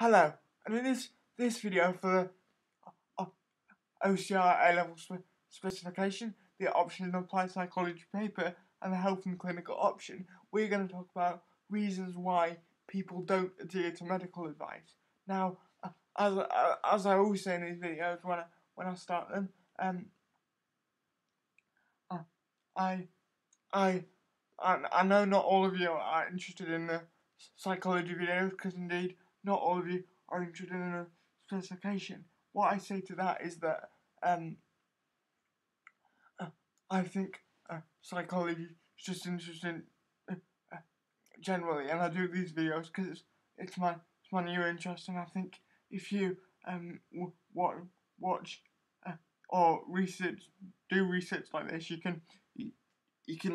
Hello, and in this video for the OCR A-level specification, the option in the applied psychology paper, and the health and clinical option, we're going to talk about reasons why people don't adhere to medical advice. Now, as I always say in these videos when I start them, I know not all of you are interested in the psychology videos, because indeed not all of you are interested in a specification. What I say to that is that I think psychology is just interesting generally, and I do these videos because it's my new interest, and I think if you watch or do research like this, you can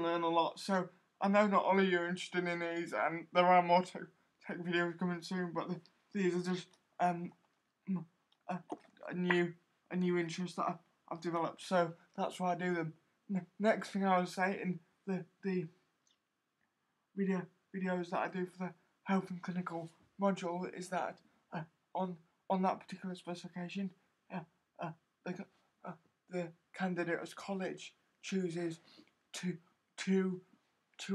learn a lot. So I know not all of you are interested in these, and there are more tech videos coming soon, but these are just a new interest that I've developed. So that's why I do them. Next thing I would say in the videos that I do for the health and clinical module is that on that particular specification, the candidate's college chooses two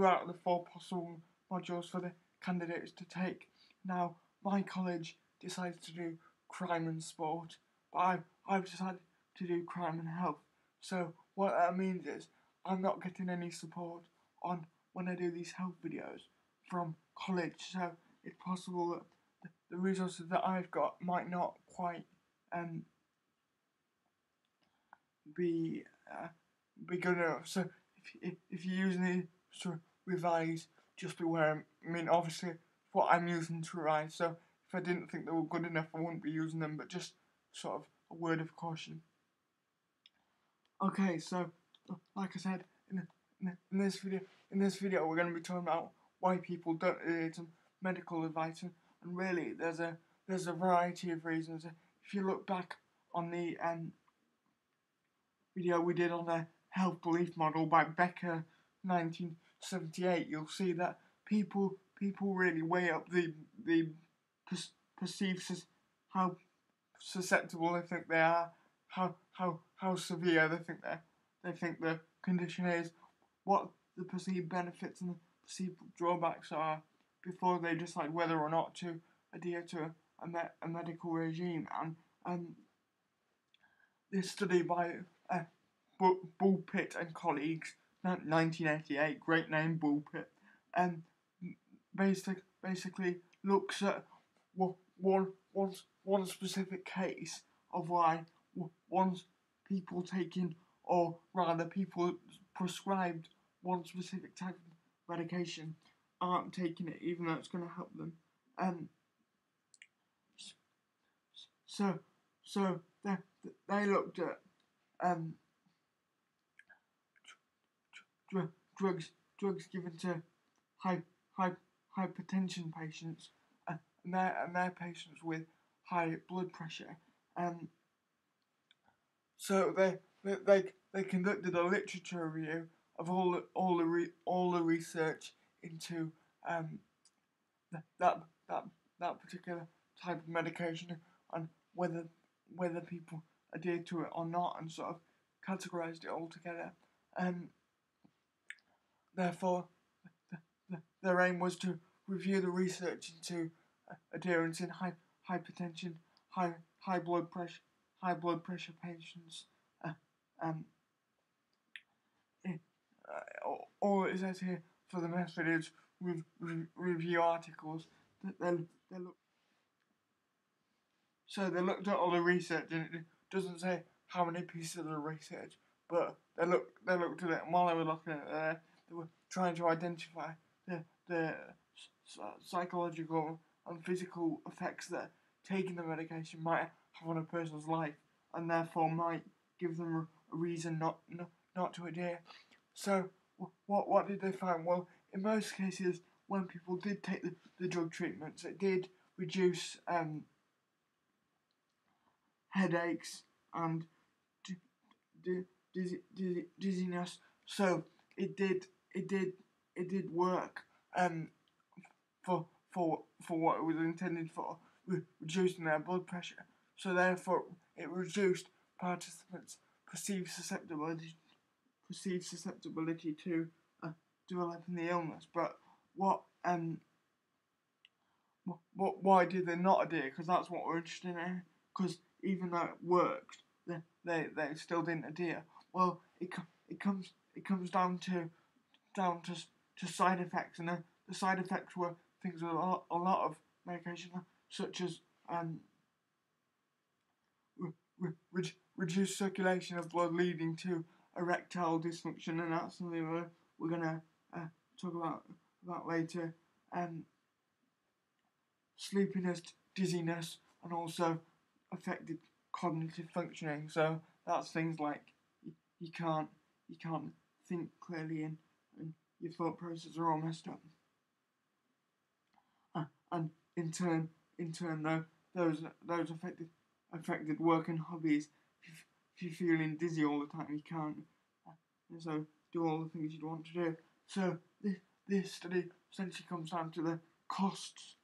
out of the 4 possible modules for the candidates to take. Now, my college decides to do crime and sport, but I've decided to do crime and health. So what that means is I'm not getting any support on when I do these health videos from college. So it's possible that the resources that I've got might not quite be good enough. So if you're using these to revise, just beware. I mean, obviously, what I'm using to revise. So if I didn't think they were good enough, I wouldn't be using them. But just sort of a word of caution. Okay, so like I said, in this video, we're going to be talking about why people don't adhere to medical advice, and really, there's a variety of reasons. If you look back on the video we did on the health belief model by Becker, 1978, you'll see that people really weigh up the perceived how susceptible they think they are, how severe they think the condition is, what the perceived benefits and the perceived drawbacks are, before they decide whether or not to adhere to a medical regime. And this study by Bullpitt and colleagues, 1988, great name, Bullpitt, basically looks at one specific case of why one's people taking, or rather people prescribed one specific type of medication, aren't taking it even though it's going to help them. So they looked at drugs given to hypertension patients and their patients with high blood pressure. So they conducted a literature review of all the research into that particular type of medication, and whether people adhere to it or not, and sort of categorized it all together. Therefore, their aim was to review the research into adherence in hypertension, high blood pressure patients. All it says here for the method is review articles. So they looked at all the research, and it doesn't say how many pieces of the research, but they looked at it, and while they were looking at it, they were trying to identify the psychological and physical effects that taking the medication might have on a person's life, and therefore might give them a reason not to adhere. So what did they find? Well, in most cases, when people did take the drug treatments, it did reduce headaches and dizziness. So it did work for for what it was intended for, reducing their blood pressure. So therefore, it reduced participants' perceived susceptibility to developing the illness. But why did they not adhere? Because that's what we're interested in. Because even though it worked, they still didn't adhere. Well, it comes down to side effects, and the side effects were things with a lot of medication, such as reduced circulation of blood, leading to erectile dysfunction, and that's something we're gonna talk about later. Sleepiness, dizziness, and also affected cognitive functioning. So that's things like you can't think clearly, and your thought processes are all messed up. And in turn, though, those affected work and hobbies. If you're feeling dizzy all the time, you can't so do all the things you'd want to do. So this study essentially comes down to the costs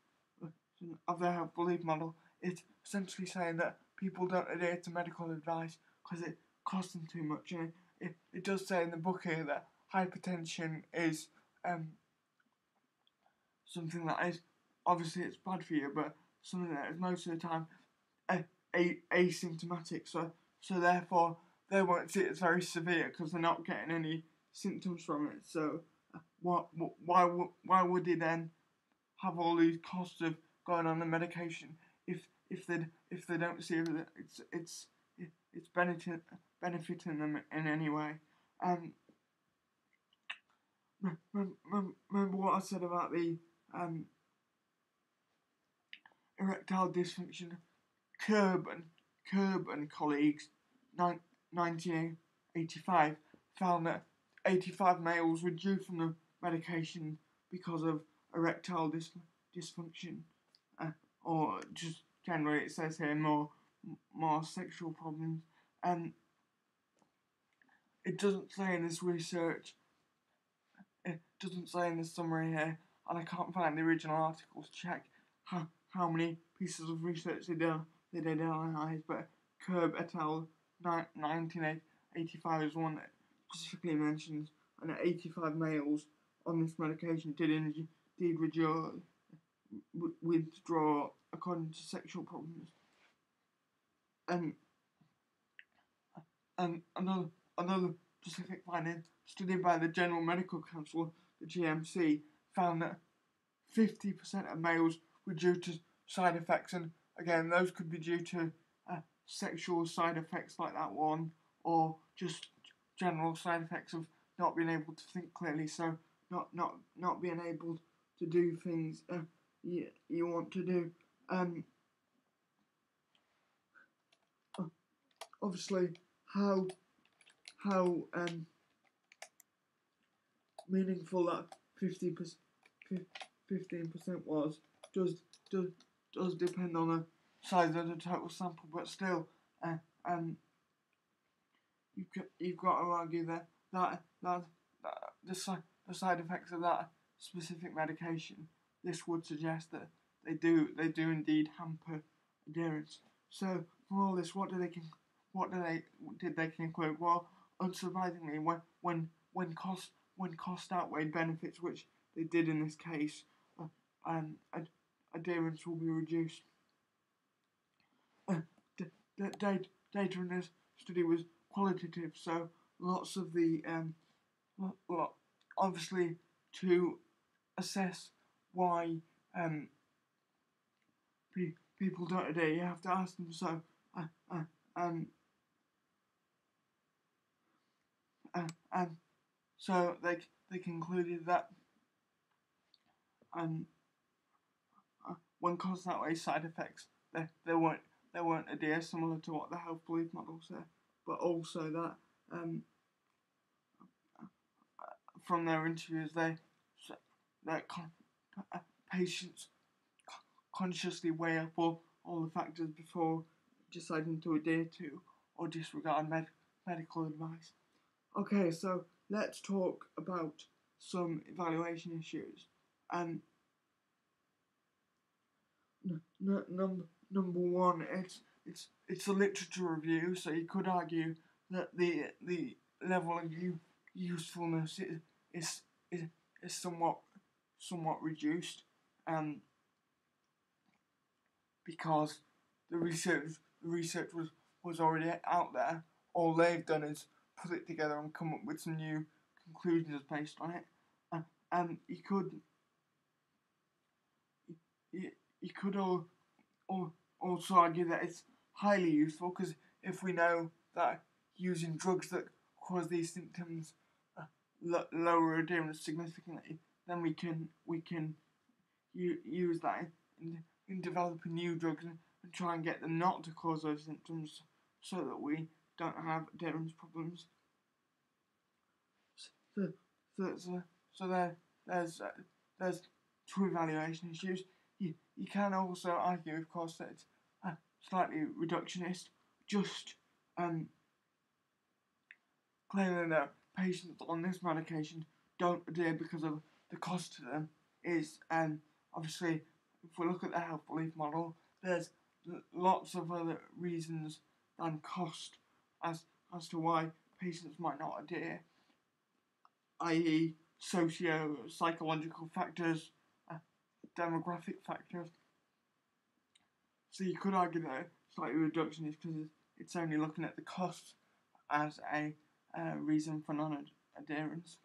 of the health belief model. It's essentially saying that people don't adhere to medical advice because it costs them too much. And it does say in the book here that hypertension is something that is, obviously it's bad for you, but something that is most of the time asymptomatic. So therefore they won't see it as very severe because they're not getting any symptoms from it. So why would they then have all these costs of going on the medication if they don't see that it's benefiting them in any way? Remember what I said about the erectile dysfunction? Kerb and colleagues, 1985, found that 85 males withdrew from the medication because of erectile dysfunction, or just generally, it says here, more sexual problems. And it doesn't say in this research, it doesn't say in the summary here, and I can't find the original article to check how many pieces of research they did analyse, but Kerb et al. 1985 is one that specifically mentions, and 85 males on this medication did indeed withdraw according to sexual problems. And another specific finding, studied by the General Medical Council, the GMC, found that 50% of males were due to side effects, and again, those could be due to sexual side effects like that one, or just general side effects of not being able to think clearly, so not being able to do things you want to do. Obviously, how meaningful that 15% was does depend on the size of the total sample, but still, you've got to argue that the side effects of that specific medication, this would suggest that they do indeed hamper adherence. So from all this, what did they conclude? Well, unsurprisingly, when cost outweighed benefits, which they did in this case, adherence will be reduced. The data in this study was qualitative, so lots of the obviously to assess why people don't adhere, you have to ask them. So and so they concluded that when cost outweighs side effects, they won't adhere, similar to what the health belief model said, but also that from their interviews, patients consciously weigh up all the factors before deciding to adhere to or disregard medical advice. Okay, so let's talk about some evaluation issues. number one, it's a literature review, so you could argue that the level of usefulness is is somewhat reduced, because the research was already out there. All they've done is put it together and come up with some new conclusions based on it. And you could also argue that it's highly useful, because if we know that using drugs that cause these symptoms lower adherence significantly, then we can use that in developing new drugs and try and get them not to cause those symptoms, so that we don't have adherence problems. So there's two evaluation issues. You can also argue, of course, that it's slightly reductionist, just claiming that patients on this medication don't adhere because of the cost to them is, obviously, if we look at the health belief model, there's lots of other reasons than cost as to why patients might not adhere, i.e. socio-psychological factors, demographic factors. So you could argue that it's slightly reductionist because it's only looking at the cost as a reason for non-adherence.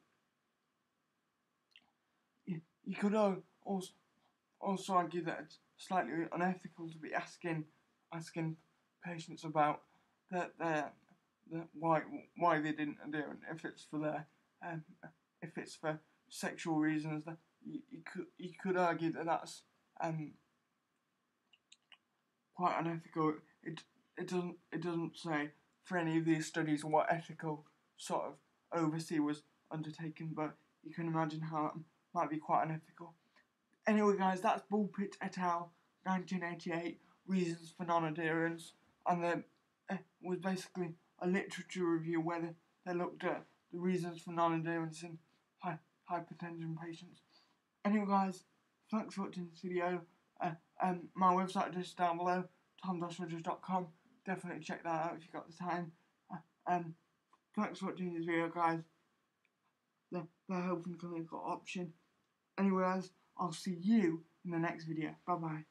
You could also argue that it's slightly unethical to be asking patients about why they didn't adhere, and if it's for their if it's for sexual reasons. That you could argue that that's quite unethical. It doesn't say for any of these studies what ethical sort of oversee was undertaken, but you can imagine how it might be quite unethical. Anyway, guys, that's Bullpit et al. 1988, Reasons for Non-Adherence, and there was basically a literature review where they looked at the reasons for non-adherence in hypertension patients. Anyway, guys, thanks for watching this video. My website address is down below, tom-rogers.com. Definitely check that out if you've got the time. Thanks for watching this video, guys. The health and clinical option. Anyway, guys, I'll see you in the next video. Bye bye.